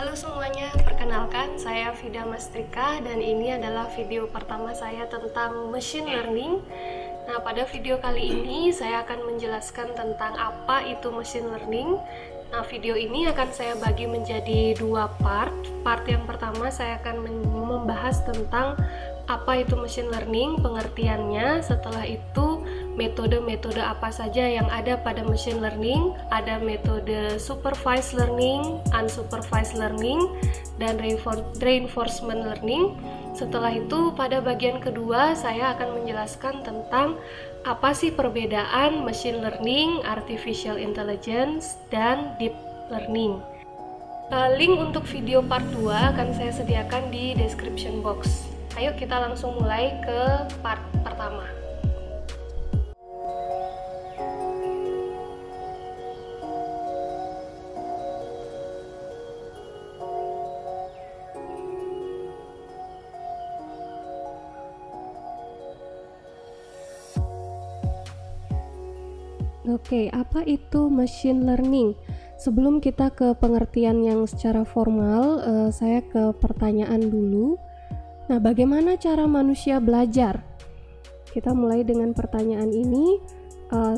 Halo semuanya, perkenalkan saya Vida Mastrika dan ini adalah video pertama saya tentang machine learning. Nah, pada video kali ini saya akan menjelaskan tentang apa itu machine learning. Nah, video ini akan saya bagi menjadi dua part. Part yang pertama saya akan membahas tentang apa itu machine learning, pengertiannya. Setelah itu metode-metode apa saja yang ada pada machine learning. Ada metode supervised learning, unsupervised learning, dan reinforcement learning. Setelah itu pada bagian kedua saya akan menjelaskan tentang apa sih perbedaan machine learning, artificial intelligence, dan deep learning. Link untuk video part 2 akan saya sediakan di description box. Ayo kita langsung mulai ke part pertama. Oke, apa itu machine learning? Sebelum kita ke pengertian yang secara formal, saya ke pertanyaan dulu. Nah, bagaimana cara manusia belajar? Kita mulai dengan pertanyaan ini.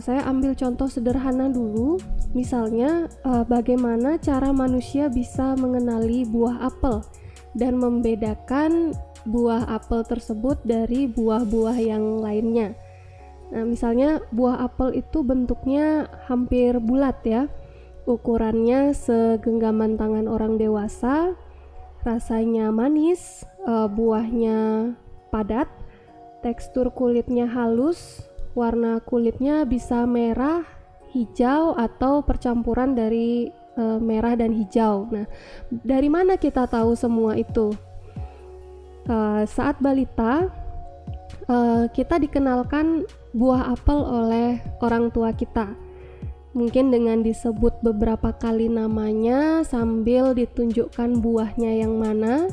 Saya ambil contoh sederhana dulu. Misalnya, bagaimana cara manusia bisa mengenali buah apel dan membedakan buah apel tersebut dari buah-buah yang lainnya. Nah, misalnya buah apel itu bentuknya hampir bulat ya, ukurannya segenggaman tangan orang dewasa, rasanya manis, buahnya padat, tekstur kulitnya halus, warna kulitnya bisa merah, hijau, atau percampuran dari merah dan hijau. Nah, dari mana kita tahu semua itu? Saat balita, kita dikenalkan buah apel oleh orang tua kita, mungkin dengan disebut beberapa kali namanya sambil ditunjukkan buahnya yang mana,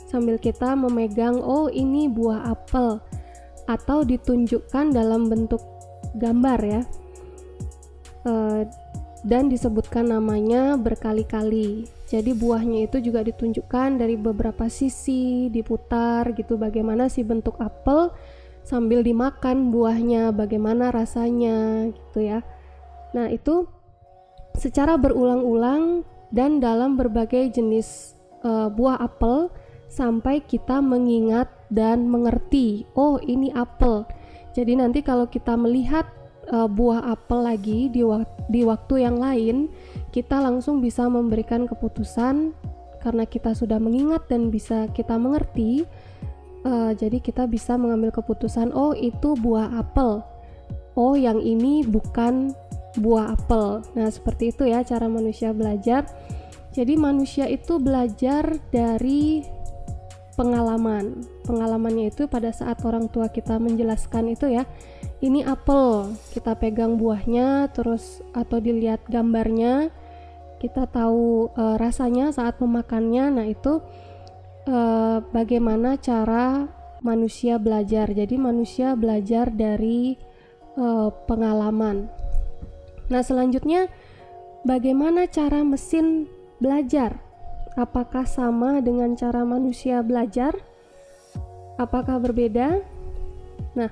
sambil kita memegang, oh ini buah apel, atau ditunjukkan dalam bentuk gambar ya, dan disebutkan namanya berkali-kali. Jadi buahnya itu juga ditunjukkan dari beberapa sisi, diputar gitu, bagaimana sih bentuk apel, sambil dimakan buahnya, bagaimana rasanya gitu ya. Nah, itu secara berulang-ulang dan dalam berbagai jenis buah apel sampai kita mengingat dan mengerti, oh ini apel. Jadi nanti kalau kita melihat buah apel lagi di waktu yang lain, kita langsung bisa memberikan keputusan karena kita sudah mengingat dan bisa kita mengerti. Jadi kita bisa mengambil keputusan, oh itu buah apel, oh yang ini bukan buah apel. Nah, seperti itu ya cara manusia belajar. Jadi manusia itu belajar dari pengalaman. Pengalamannya itu pada saat orang tua kita menjelaskan itu ya, ini apel, kita pegang buahnya terus atau dilihat gambarnya, kita tahu rasanya saat memakannya. Nah, itu bagaimana cara manusia belajar. Jadi manusia belajar dari pengalaman. Nah, selanjutnya bagaimana cara mesin belajar? Apakah sama dengan cara manusia belajar? Apakah berbeda? Nah,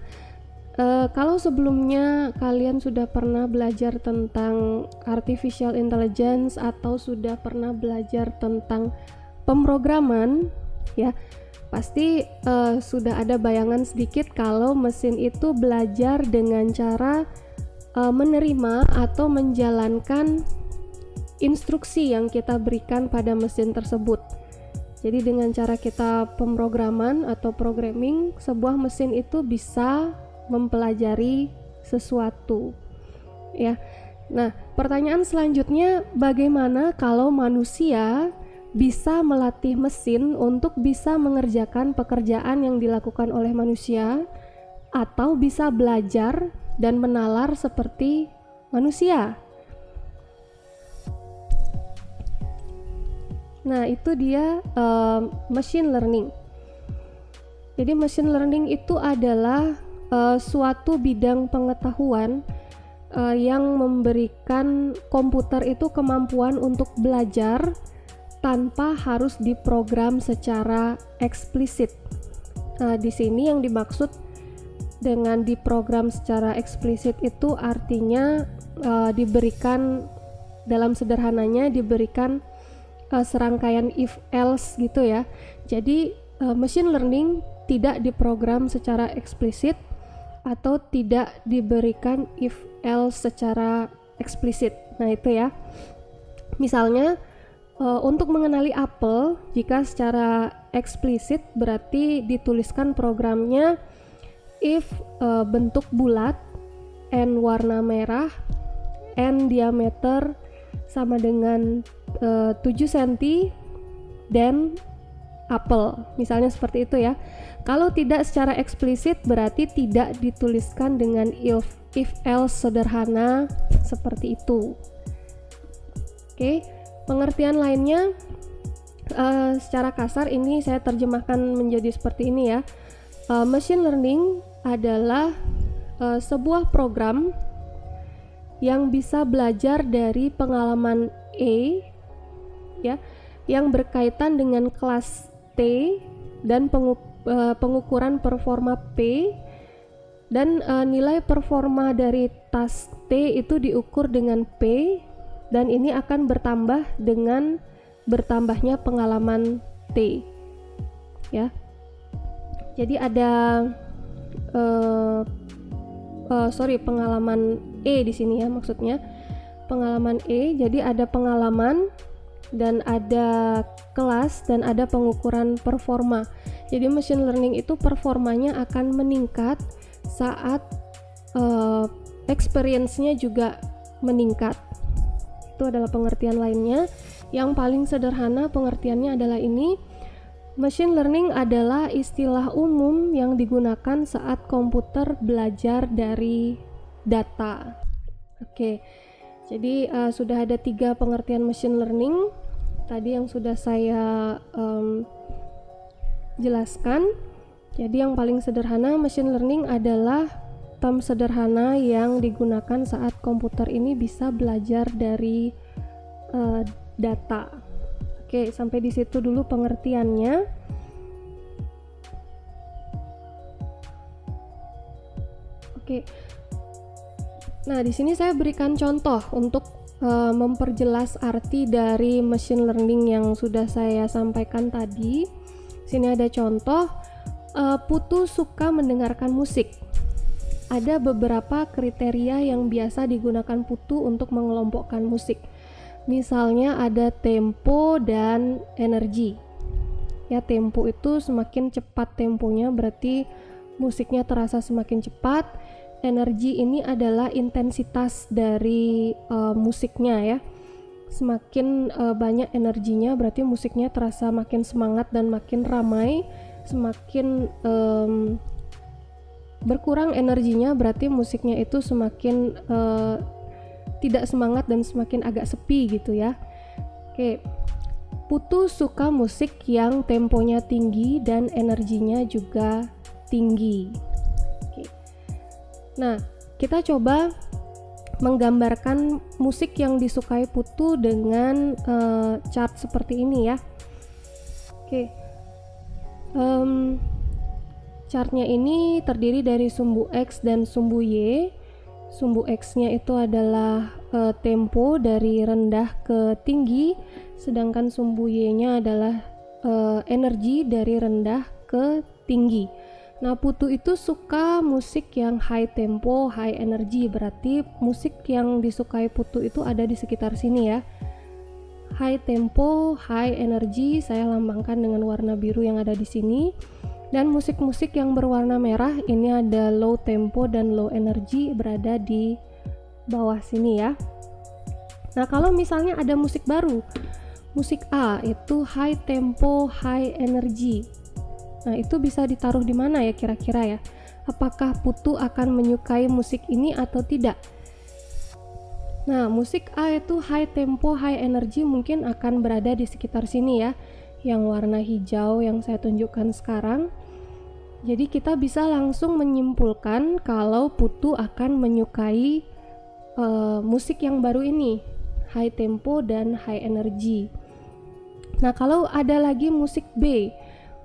kalau sebelumnya kalian sudah pernah belajar tentang artificial intelligence atau sudah pernah belajar tentang pemrograman ya, pasti sudah ada bayangan sedikit kalau mesin itu belajar dengan cara menerima atau menjalankan instruksi yang kita berikan pada mesin tersebut. Jadi dengan cara kita pemrograman atau programming, sebuah mesin itu bisa mempelajari sesuatu ya. Nah, pertanyaan selanjutnya, bagaimana kalau manusia bisa melatih mesin untuk bisa mengerjakan pekerjaan yang dilakukan oleh manusia, atau bisa belajar dan menalar seperti manusia? Nah, itu dia machine learning. Jadi machine learning itu adalah suatu bidang pengetahuan yang memberikan komputer itu kemampuan untuk belajar tanpa harus diprogram secara eksplisit. Nah, di sini yang dimaksud dengan diprogram secara eksplisit itu artinya diberikan, dalam sederhananya diberikan serangkaian if else gitu ya. Jadi machine learning tidak diprogram secara eksplisit atau tidak diberikan if else secara eksplisit. Nah, itu ya. Misalnya untuk mengenali apel, jika secara eksplisit berarti dituliskan programnya if bentuk bulat, n warna merah, n diameter sama dengan 7 cm, dan apel, misalnya seperti itu ya. Kalau tidak secara eksplisit berarti tidak dituliskan dengan if else sederhana seperti itu. Oke, pengertian lainnya secara kasar ini saya terjemahkan menjadi seperti ini ya. Machine learning adalah sebuah program yang bisa belajar dari pengalaman A ya, yang berkaitan dengan kelas T dan pengukuran performa P, dan nilai performa dari task T itu diukur dengan P, dan ini akan bertambah dengan bertambahnya pengalaman T ya. Jadi ada pengalaman E di sini ya, maksudnya pengalaman E. Jadi ada pengalaman dan ada kelas dan ada pengukuran performa. Jadi machine learning itu performanya akan meningkat saat experience-nya juga meningkat. Itu adalah pengertian lainnya. Yang paling sederhana pengertiannya adalah ini: machine learning adalah istilah umum yang digunakan saat komputer belajar dari data. Oke. Jadi sudah ada 3 pengertian machine learning tadi yang sudah saya jelaskan. Jadi yang paling sederhana, machine learning adalah term sederhana yang digunakan saat komputer ini bisa belajar dari data. Oke, sampai di situ dulu pengertiannya. Oke. Nah, di sini saya berikan contoh untuk memperjelas arti dari machine learning yang sudah saya sampaikan tadi. Sini ada contoh, Putu suka mendengarkan musik. Ada beberapa kriteria yang biasa digunakan Putu untuk mengelompokkan musik. Misalnya ada tempo dan energi. Ya, tempo itu semakin cepat temponya berarti musiknya terasa semakin cepat. Energi ini adalah intensitas dari musiknya ya. Semakin banyak energinya berarti musiknya terasa makin semangat dan makin ramai. Semakin berkurang energinya berarti musiknya itu semakin tidak semangat dan semakin agak sepi gitu ya. Oke. Putu suka musik yang temponya tinggi dan energinya juga tinggi. Oke. Nah, kita coba menggambarkan musik yang disukai Putu dengan chart seperti ini ya. Oke. Chartnya ini terdiri dari sumbu X dan sumbu Y. Sumbu X-nya itu adalah tempo dari rendah ke tinggi, sedangkan sumbu Y-nya adalah energi dari rendah ke tinggi. Nah, Putu itu suka musik yang high tempo, high energy, berarti musik yang disukai Putu itu ada di sekitar sini ya. High tempo, high energy, saya lambangkan dengan warna biru yang ada di sini. Dan musik-musik yang berwarna merah ini ada low tempo dan low energy, berada di bawah sini ya. Nah, kalau misalnya ada musik baru, musik A itu high tempo, high energy. Nah, itu bisa ditaruh di mana ya kira-kira ya? Apakah Putu akan menyukai musik ini atau tidak? Nah, musik A itu high tempo, high energy mungkin akan berada di sekitar sini ya. Yang warna hijau yang saya tunjukkan sekarang. Jadi kita bisa langsung menyimpulkan kalau Putu akan menyukai musik yang baru ini, high tempo dan high energy. Nah, kalau ada lagi musik B,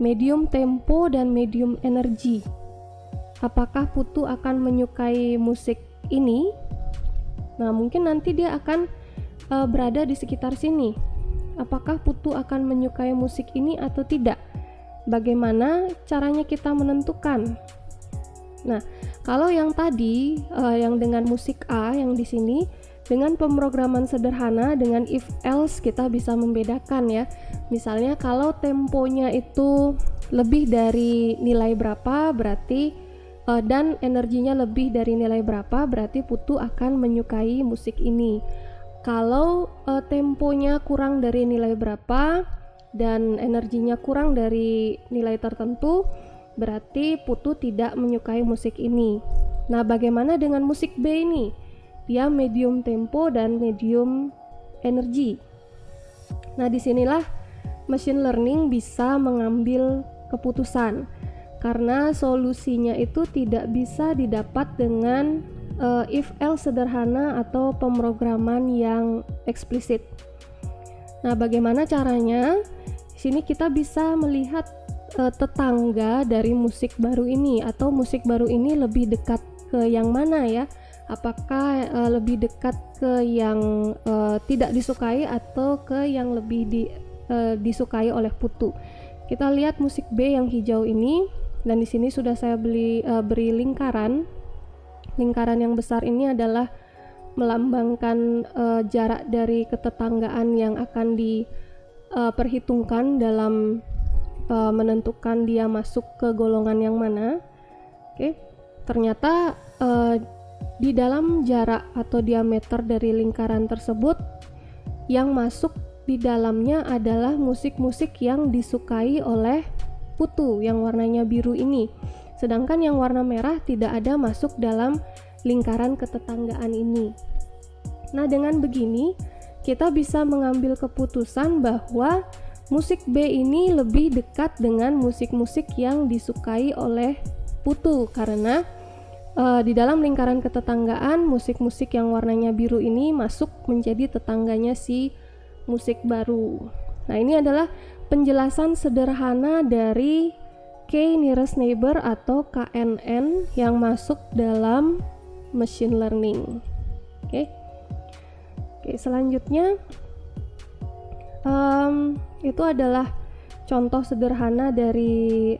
medium tempo dan medium energi, apakah Putu akan menyukai musik ini? Nah, mungkin nanti dia akan berada di sekitar sini. Apakah Putu akan menyukai musik ini atau tidak? Bagaimana caranya kita menentukan? Nah, kalau yang tadi yang dengan musik A yang di sini, dengan pemrograman sederhana dengan if else kita bisa membedakan ya. Misalnya kalau temponya itu lebih dari nilai berapa berarti dan energinya lebih dari nilai berapa berarti Putu akan menyukai musik ini. Kalau temponya kurang dari nilai berapa dan energinya kurang dari nilai tertentu berarti Putu tidak menyukai musik ini. Nah, bagaimana dengan musik B ini? Dia medium tempo dan medium energi. Nah, disinilah machine learning bisa mengambil keputusan karena solusinya itu tidak bisa didapat dengan if else sederhana atau pemrograman yang eksplisit. Nah, bagaimana caranya? Di sini kita bisa melihat tetangga dari musik baru ini, atau musik baru ini lebih dekat ke yang mana ya? Apakah lebih dekat ke yang tidak disukai atau ke yang lebih disukai oleh Putu? Kita lihat musik B yang hijau ini, dan di sini sudah saya beri lingkaran. Lingkaran yang besar ini adalah melambangkan jarak dari ketetanggaan yang akan diperhitungkan dalam menentukan dia masuk ke golongan yang mana. Oke, ternyata di dalam jarak atau diameter dari lingkaran tersebut yang masuk di dalamnya adalah musik-musik yang disukai oleh Putu yang warnanya biru ini, sedangkan yang warna merah tidak ada masuk dalam lingkaran ketetanggaan ini. Nah, dengan begini kita bisa mengambil keputusan bahwa musik B ini lebih dekat dengan musik-musik yang disukai oleh Putu karena di dalam lingkaran ketetanggaan musik-musik yang warnanya biru ini masuk menjadi tetangganya si musik baru. Nah, ini adalah penjelasan sederhana dari K nearest neighbor atau KNN yang masuk dalam machine learning. Oke, selanjutnya itu adalah contoh sederhana dari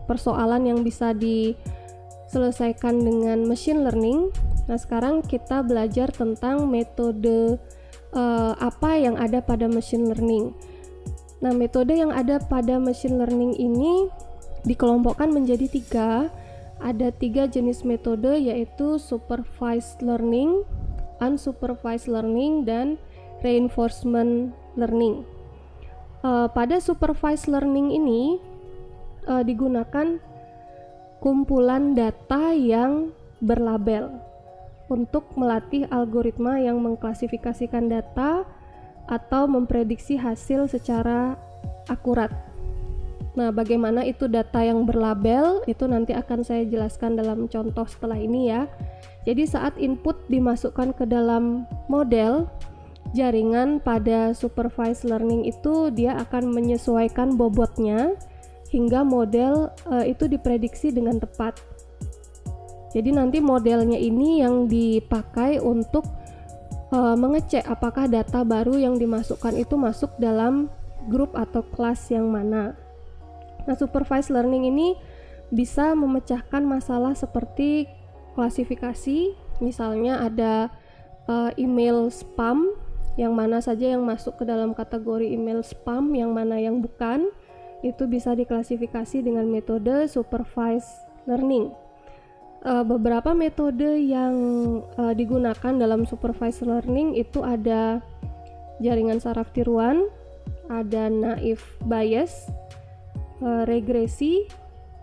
persoalan yang bisa diselesaikan dengan machine learning. Nah, sekarang kita belajar tentang metode apa yang ada pada machine learning. Nah, metode yang ada pada machine learning ini dikelompokkan menjadi 3. Ada 3 jenis metode, yaitu supervised learning, unsupervised learning, dan reinforcement learning. Pada supervised learning ini digunakan kumpulan data yang berlabel untuk melatih algoritma yang mengklasifikasikan data atau memprediksi hasil secara akurat. Nah, bagaimana itu data yang berlabel? Itu nanti akan saya jelaskan dalam contoh setelah ini ya. Jadi saat input dimasukkan ke dalam model jaringan pada supervised learning itu, dia akan menyesuaikan bobotnya hingga model itu diprediksi dengan tepat. Jadi nanti modelnya ini yang dipakai untuk mengecek apakah data baru yang dimasukkan itu masuk dalam grup atau kelas yang mana. Nah, supervised learning ini bisa memecahkan masalah seperti klasifikasi, misalnya ada email spam, yang mana saja yang masuk ke dalam kategori email spam, yang mana yang bukan, itu bisa diklasifikasi dengan metode supervised learning. Beberapa metode yang digunakan dalam supervised learning itu ada jaringan saraf tiruan, ada naive bias, regresi,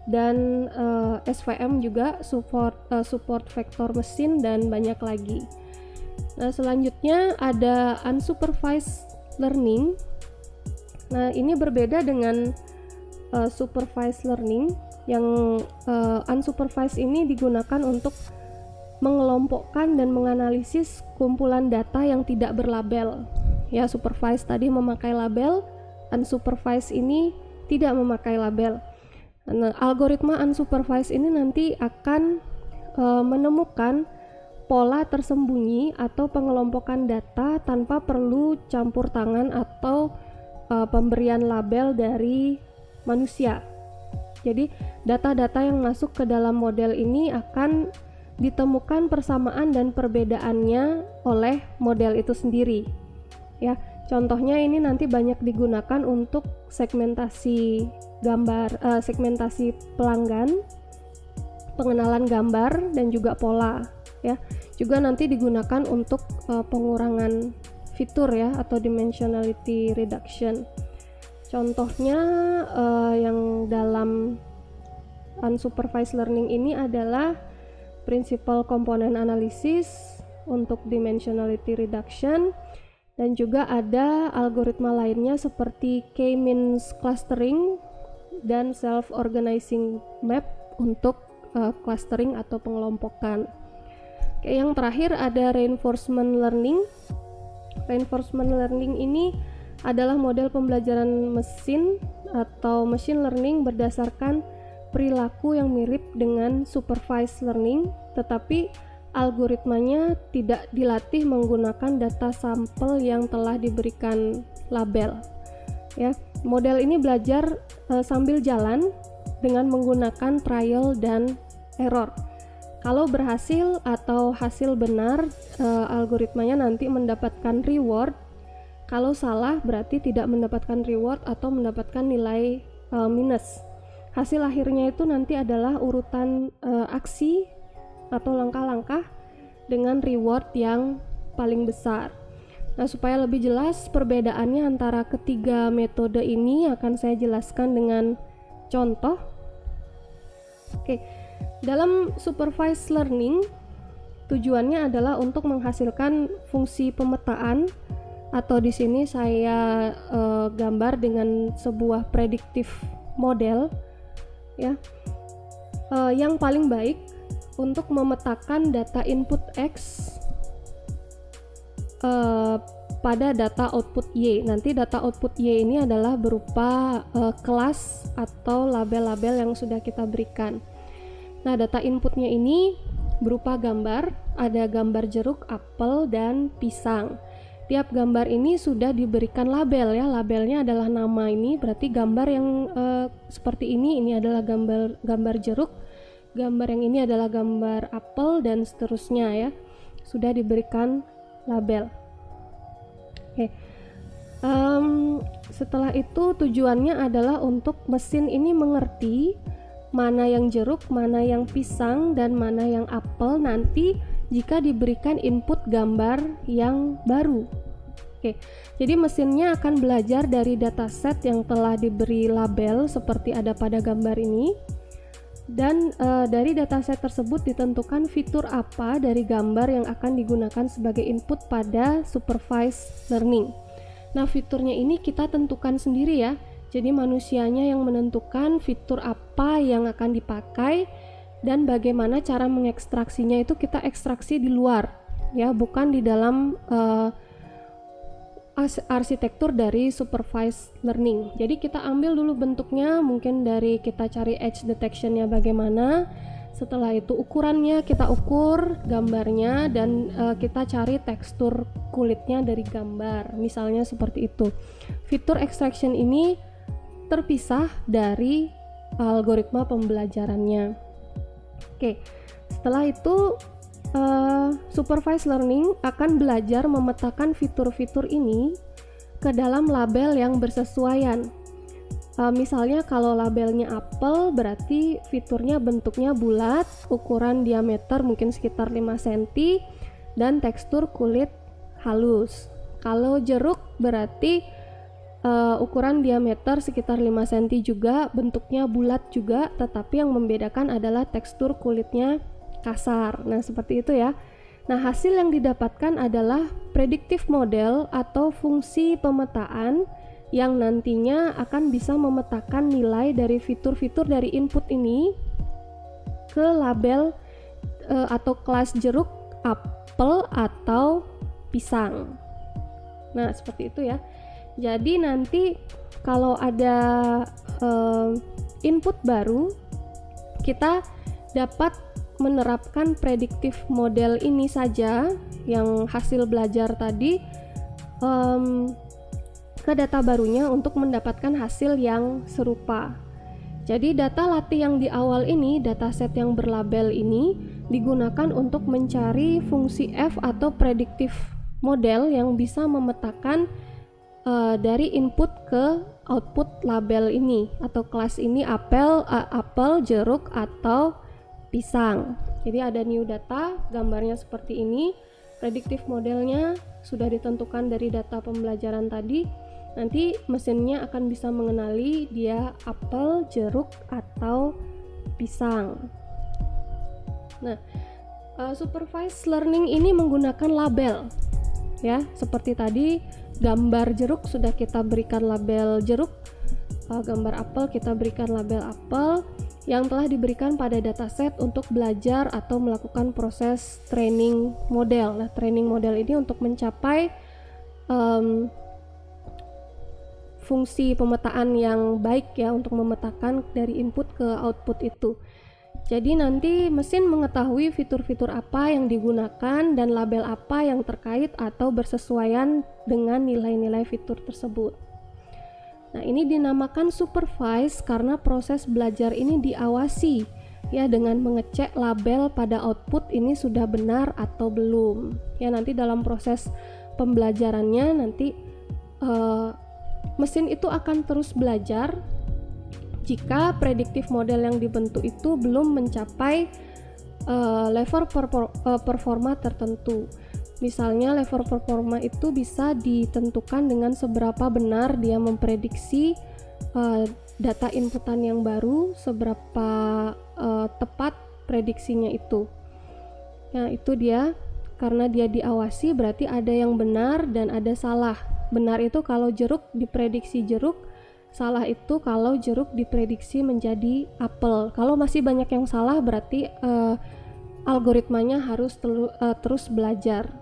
dan SVM juga, support vector mesin, dan banyak lagi. Nah, selanjutnya ada unsupervised learning. Nah, ini berbeda dengan supervised learning. Yang unsupervised ini digunakan untuk mengelompokkan dan menganalisis kumpulan data yang tidak berlabel. Ya, supervised tadi memakai label, unsupervised ini tidak memakai label. Nah, algoritma unsupervised ini nanti akan menemukan pola tersembunyi atau pengelompokan data tanpa perlu campur tangan atau pemberian label dari manusia. Jadi data-data yang masuk ke dalam model ini akan ditemukan persamaan dan perbedaannya oleh model itu sendiri. Ya, contohnya ini nanti banyak digunakan untuk segmentasi gambar, segmentasi pelanggan, pengenalan gambar dan juga pola. Ya, juga nanti digunakan untuk pengurangan fitur ya atau dimensionality reduction. Contohnya yang dalam unsupervised learning ini adalah principal component analysis untuk dimensionality reduction, dan juga ada algoritma lainnya seperti k-means clustering dan self-organizing map untuk clustering atau pengelompokan. Oke, yang terakhir ada reinforcement learning. Reinforcement learning ini adalah model pembelajaran mesin atau machine learning berdasarkan perilaku yang mirip dengan supervised learning, tetapi algoritmanya tidak dilatih menggunakan data sampel yang telah diberikan label. Ya, model ini belajar sambil jalan dengan menggunakan trial dan error. Kalau berhasil atau hasil benar, algoritmanya nanti mendapatkan reward. Kalau salah berarti tidak mendapatkan reward atau mendapatkan nilai minus. Hasil akhirnya itu nanti adalah urutan aksi atau langkah-langkah dengan reward yang paling besar. Nah, supaya lebih jelas perbedaannya antara ketiga metode ini akan saya jelaskan dengan contoh. Oke, dalam supervised learning tujuannya adalah untuk menghasilkan fungsi pemetaan, atau di sini saya gambar dengan sebuah predictive model ya, yang paling baik untuk memetakan data input X pada data output Y. Nanti data output Y ini adalah berupa kelas atau label-label yang sudah kita berikan. Nah, data inputnya ini berupa gambar, ada gambar jeruk, apel, dan pisang. Tiap gambar ini sudah diberikan label ya, labelnya adalah nama ini, berarti gambar yang seperti ini adalah gambar jeruk, gambar yang ini adalah gambar apel, dan seterusnya ya, sudah diberikan label. Oke. Setelah itu tujuannya adalah untuk mesin ini mengerti mana yang jeruk, mana yang pisang, dan mana yang apel nanti jika diberikan input gambar yang baru. Oke, jadi mesinnya akan belajar dari dataset yang telah diberi label seperti ada pada gambar ini, dan dari dataset tersebut ditentukan fitur apa dari gambar yang akan digunakan sebagai input pada supervised learning. Nah, fiturnya ini kita tentukan sendiri ya. Jadi manusianya yang menentukan fitur apa yang akan dipakai dan bagaimana cara mengekstraksinya, itu kita ekstraksi di luar ya, bukan di dalam arsitektur dari supervised learning. Jadi kita ambil dulu bentuknya, mungkin dari kita cari edge detectionnya bagaimana, setelah itu ukurannya kita ukur gambarnya, dan kita cari tekstur kulitnya dari gambar, misalnya seperti itu. Fitur extraction ini terpisah dari algoritma pembelajarannya. Oke, setelah itu supervised learning akan belajar memetakan fitur-fitur ini ke dalam label yang bersesuaian. Misalnya kalau labelnya apel, berarti fiturnya bentuknya bulat, ukuran diameter mungkin sekitar 5 cm, dan tekstur kulit halus. Kalau jeruk berarti ukuran diameter sekitar 5 cm juga, bentuknya bulat juga, tetapi yang membedakan adalah tekstur kulitnya kasar. Nah, seperti itu ya. Nah, hasil yang didapatkan adalah predictive model atau fungsi pemetaan yang nantinya akan bisa memetakan nilai dari fitur-fitur dari input ini ke label atau kelas jeruk, apel, atau pisang. Nah, seperti itu ya. Jadi nanti kalau ada input baru, kita dapat menerapkan predictive model ini saja yang hasil belajar tadi ke data barunya untuk mendapatkan hasil yang serupa. Jadi data latih yang di awal ini, dataset yang berlabel ini digunakan untuk mencari fungsi F atau predictive model yang bisa memetakan dari input ke output label ini atau kelas ini apel, jeruk atau pisang. Jadi ada new data, gambarnya seperti ini. Predictive modelnya sudah ditentukan dari data pembelajaran tadi. Nanti mesinnya akan bisa mengenali dia apel, jeruk, atau pisang. Nah, supervised learning ini menggunakan label, ya, seperti tadi gambar jeruk sudah kita berikan label jeruk, gambar apel kita berikan label apel yang telah diberikan pada dataset untuk belajar atau melakukan proses training model. Nah, training model ini untuk mencapai fungsi pemetaan yang baik, ya, untuk memetakan dari input ke output itu. Jadi nanti mesin mengetahui fitur-fitur apa yang digunakan dan label apa yang terkait atau bersesuaian dengan nilai-nilai fitur tersebut. Nah, ini dinamakan supervise karena proses belajar ini diawasi, ya, dengan mengecek label pada output ini sudah benar atau belum. Ya, nanti dalam proses pembelajarannya nanti mesin itu akan terus belajar jika predictive model yang dibentuk itu belum mencapai level performa tertentu. Misalnya level performa itu bisa ditentukan dengan seberapa benar dia memprediksi data inputan yang baru, seberapa tepat prediksinya itu. Nah, itu dia, karena dia diawasi berarti ada yang benar dan ada salah. Benar itu kalau jeruk diprediksi jeruk, salah itu kalau jeruk diprediksi menjadi apel. Kalau masih banyak yang salah berarti algoritmanya harus terus belajar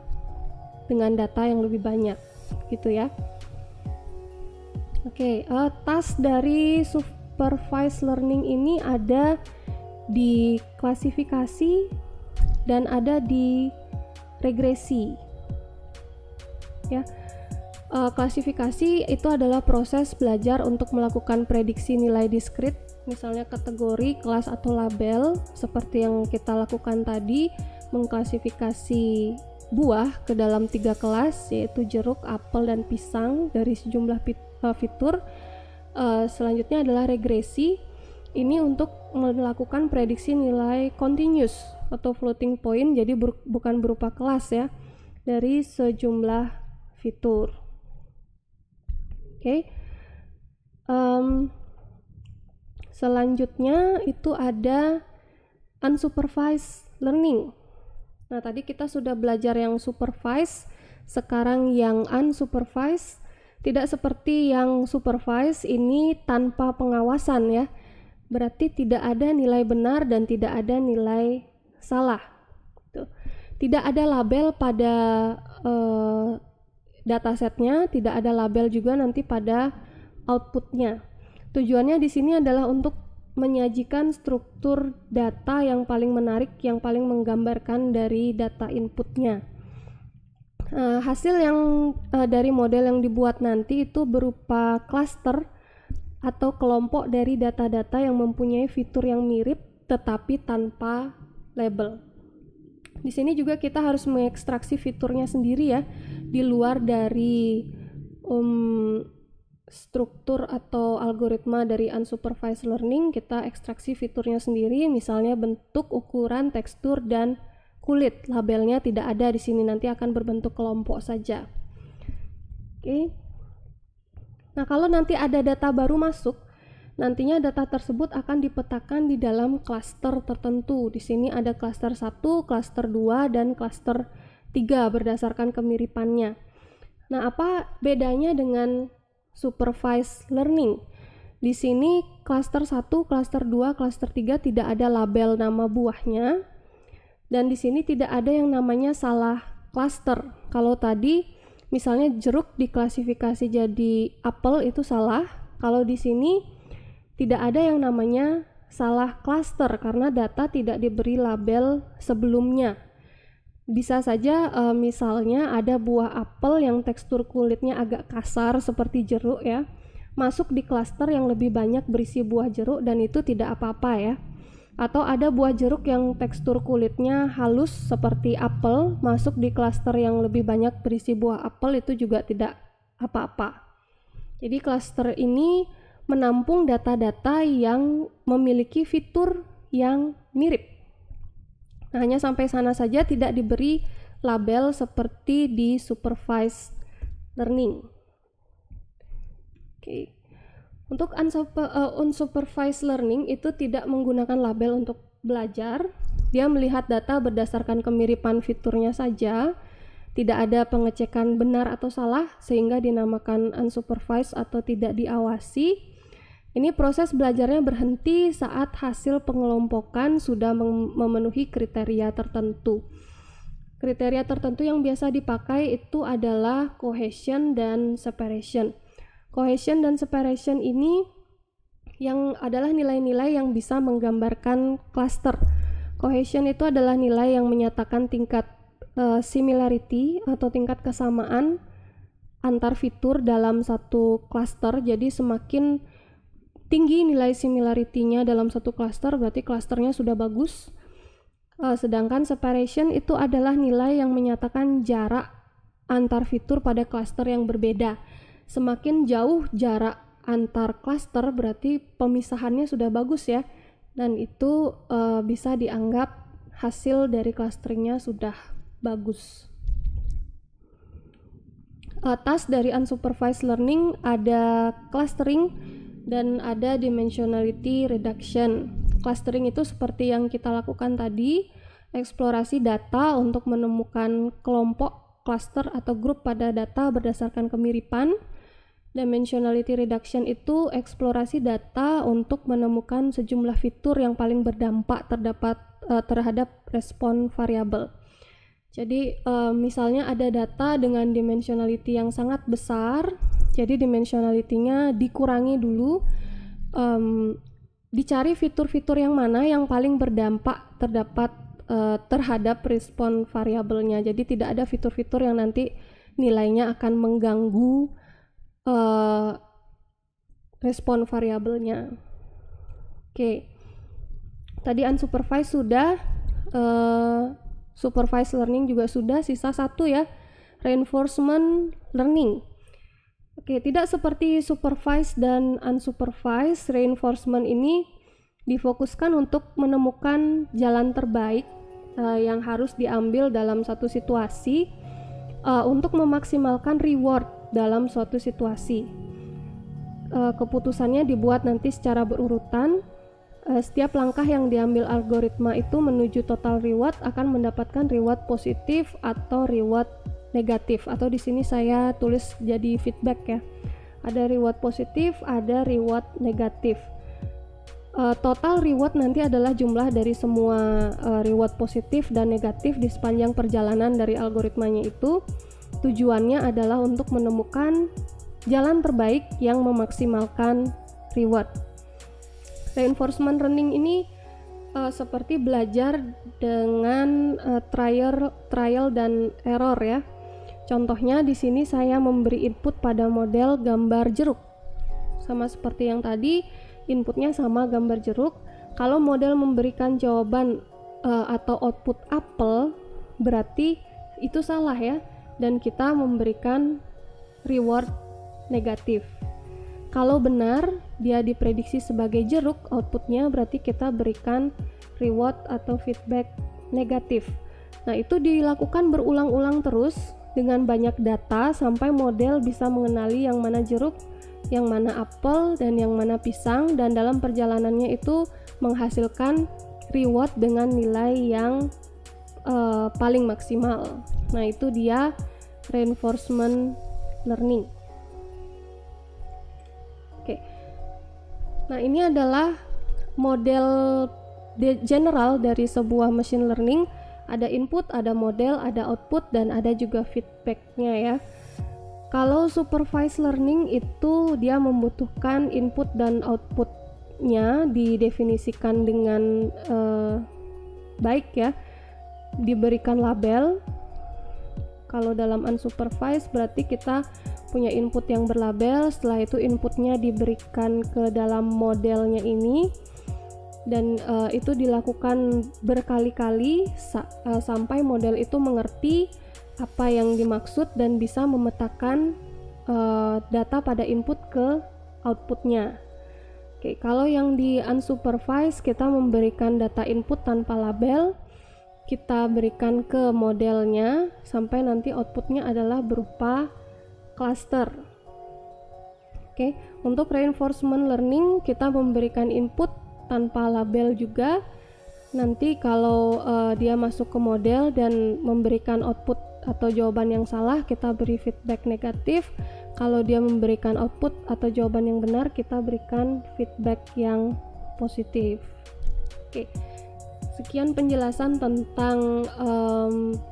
dengan data yang lebih banyak, gitu ya. Oke, task dari supervised learning ini ada di klasifikasi dan ada di regresi, ya. Klasifikasi itu adalah proses belajar untuk melakukan prediksi nilai diskrit, misalnya kategori, kelas, atau label, seperti yang kita lakukan tadi, mengklasifikasi buah ke dalam 3 kelas, yaitu jeruk, apel, dan pisang dari sejumlah fitur. Selanjutnya adalah regresi, ini untuk melakukan prediksi nilai continuous atau floating point, jadi bukan berupa kelas, ya, dari sejumlah fitur. Oke. Selanjutnya itu ada unsupervised learning. Nah, tadi kita sudah belajar yang supervised, sekarang yang unsupervised. Tidak seperti yang supervised, ini tanpa pengawasan, ya. Berarti tidak ada nilai benar dan tidak ada nilai salah. Tidak ada label pada datasetnya, tidak ada label juga nanti pada outputnya. Tujuannya di sini adalah untuk menyajikan struktur data yang paling menarik, yang paling menggambarkan dari data inputnya. Hasil yang dari model yang dibuat nanti itu berupa cluster atau kelompok dari data-data yang mempunyai fitur yang mirip tetapi tanpa label. Di sini juga kita harus mengekstraksi fiturnya sendiri, ya, di luar dari struktur atau algoritma dari unsupervised learning. Kita ekstraksi fiturnya sendiri, misalnya bentuk, ukuran, tekstur, dan kulit. Labelnya tidak ada di sini, nanti akan berbentuk kelompok saja. Oke. Nah, kalau nanti ada data baru masuk, nantinya data tersebut akan dipetakan di dalam klaster tertentu. Di sini ada klaster 1, klaster 2, dan klaster 3 berdasarkan kemiripannya. Nah, apa bedanya dengan supervised learning? Di sini klaster 1, klaster 2, klaster 3 tidak ada label nama buahnya, dan di sini tidak ada yang namanya salah klaster. Kalau tadi misalnya jeruk diklasifikasi jadi apel, itu salah, Kalau di sini tidak ada yang namanya salah cluster karena data tidak diberi label sebelumnya. Bisa saja misalnya ada buah apel yang tekstur kulitnya agak kasar seperti jeruk ya, masuk di klaster yang lebih banyak berisi buah jeruk dan itu tidak apa-apa ya. Atau ada buah jeruk yang tekstur kulitnya halus seperti apel, masuk di klaster yang lebih banyak berisi buah apel, itu juga tidak apa-apa. Jadi klaster ini menampung data-data yang memiliki fitur yang mirip. Nah, hanya sampai sana saja, tidak diberi label seperti di supervised learning. Oke. Untuk unsupervised learning itu tidak menggunakan label untuk belajar. Dia melihat data berdasarkan kemiripan fiturnya saja. Tidak ada pengecekan benar atau salah sehingga dinamakan unsupervised atau tidak diawasi. Ini proses belajarnya berhenti saat hasil pengelompokan sudah memenuhi kriteria tertentu. Kriteria tertentu yang biasa dipakai itu adalah cohesion dan separation. Cohesion dan separation ini yang adalah nilai-nilai yang bisa menggambarkan cluster. Cohesion itu adalah nilai yang menyatakan tingkat similarity atau tingkat kesamaan antar fitur dalam satu cluster. Jadi semakin tinggi nilai similarity-nya dalam satu cluster berarti clusternya sudah bagus. Sedangkan separation itu adalah nilai yang menyatakan jarak antar fitur pada cluster yang berbeda. Semakin jauh jarak antar cluster berarti pemisahannya sudah bagus ya, dan itu bisa dianggap hasil dari clusteringnya sudah bagus. Task dari unsupervised learning ada clustering dan ada dimensionality reduction. Clustering itu seperti yang kita lakukan tadi, eksplorasi data untuk menemukan kelompok, cluster atau grup pada data berdasarkan kemiripan. Dimensionality reduction itu eksplorasi data untuk menemukan sejumlah fitur yang paling berdampak terhadap respon variabel. Jadi misalnya ada data dengan dimensionality yang sangat besar, jadi dimensionality-nya dikurangi dulu, dicari fitur-fitur yang mana yang paling berdampak terhadap respon variabelnya. Jadi tidak ada fitur-fitur yang nanti nilainya akan mengganggu respon variabelnya. Oke, tadi unsupervised sudah, supervised learning juga sudah, sisa satu ya, reinforcement learning. Oke, tidak seperti supervised dan unsupervised, reinforcement ini difokuskan untuk menemukan jalan terbaik yang harus diambil dalam satu situasi untuk memaksimalkan reward dalam suatu situasi. Keputusannya dibuat nanti secara berurutan. Setiap langkah yang diambil algoritma itu menuju total reward akan mendapatkan reward positif atau reward negatif, atau di sini saya tulis jadi feedback ya. Ada reward positif, ada reward negatif. Total reward nanti adalah jumlah dari semua reward positif dan negatif di sepanjang perjalanan dari algoritmanya itu. Tujuannya adalah untuk menemukan jalan terbaik yang memaksimalkan reward. Reinforcement learning ini seperti belajar dengan trial dan error ya. Contohnya di sini saya memberi input pada model gambar jeruk. Sama seperti yang tadi, inputnya sama gambar jeruk. Kalau model memberikan jawaban atau output apel, berarti itu salah ya, dan kita memberikan reward negatif. Kalau benar dia diprediksi sebagai jeruk, outputnya berarti kita berikan reward atau feedback negatif. Nah, itu dilakukan berulang-ulang terus dengan banyak data sampai model bisa mengenali yang mana jeruk, yang mana apel, dan yang mana pisang, dan dalam perjalanannya itu menghasilkan reward dengan nilai yang paling maksimal. Nah, itu dia reinforcement learning. Oke. Nah, ini adalah model general dari sebuah machine learning. Ada input, ada model, ada output, dan ada juga feedbacknya ya. Kalau supervised learning itu dia membutuhkan input dan outputnya didefinisikan dengan baik ya, diberikan label. Kalau dalam unsupervised berarti kita punya input yang berlabel, setelah itu inputnya diberikan ke dalam modelnya ini, dan itu dilakukan berkali-kali sampai model itu mengerti apa yang dimaksud dan bisa memetakan data pada input ke outputnya. Oke, kalau yang di unsupervised kita memberikan data input tanpa label, kita berikan ke modelnya sampai nanti outputnya adalah berupa cluster. Oke, untuk reinforcement learning kita memberikan input tanpa label juga. Nanti kalau dia masuk ke model dan memberikan output atau jawaban yang salah, kita beri feedback negatif. Kalau dia memberikan output atau jawaban yang benar, kita berikan feedback yang positif. Oke, sekian penjelasan tentang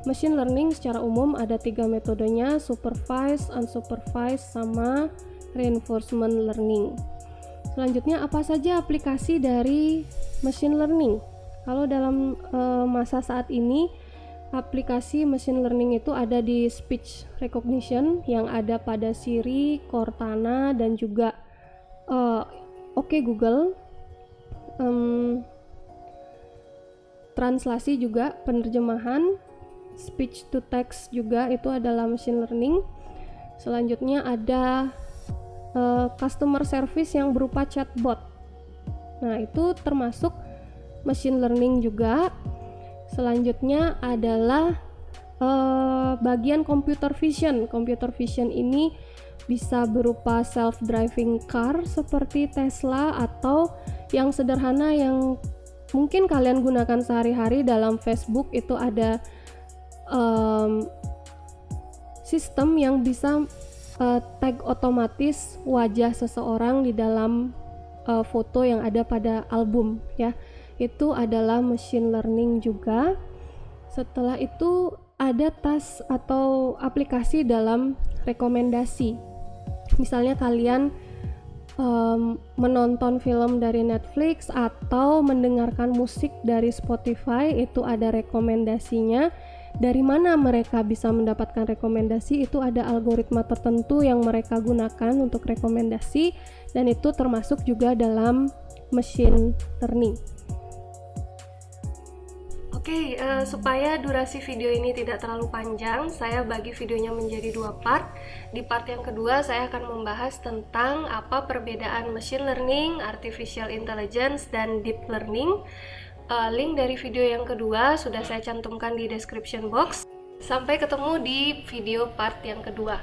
machine learning secara umum. Ada 3 metodenya: supervised, unsupervised, sama reinforcement learning. Selanjutnya, apa saja aplikasi dari machine learning? Kalau dalam masa saat ini, aplikasi machine learning itu ada di speech recognition yang ada pada Siri, Cortana, dan juga Oke Google. Translasi juga, penerjemahan, speech to text juga itu adalah machine learning. Selanjutnya ada customer service yang berupa chatbot. Nah, itu termasuk machine learning juga. Selanjutnya adalah bagian computer vision. Computer vision ini bisa berupa self-driving car seperti Tesla, atau yang sederhana yang mungkin kalian gunakan sehari-hari dalam Facebook, itu ada sistem yang bisa tag otomatis wajah seseorang di dalam foto yang ada pada album ya. Itu adalah machine learning juga. Setelah itu ada task atau aplikasi dalam rekomendasi. Misalnya kalian menonton film dari Netflix atau mendengarkan musik dari Spotify, itu ada rekomendasinya. Dari mana mereka bisa mendapatkan rekomendasi? Itu ada algoritma tertentu yang mereka gunakan untuk rekomendasi, dan itu termasuk juga dalam machine learning. Oke, supaya durasi video ini tidak terlalu panjang, saya bagi videonya menjadi 2 part. Di part yang kedua, saya akan membahas tentang apa perbedaan machine learning, artificial intelligence, dan deep learning. Link dari video yang kedua sudah saya cantumkan di description box. Sampai ketemu di video part yang kedua.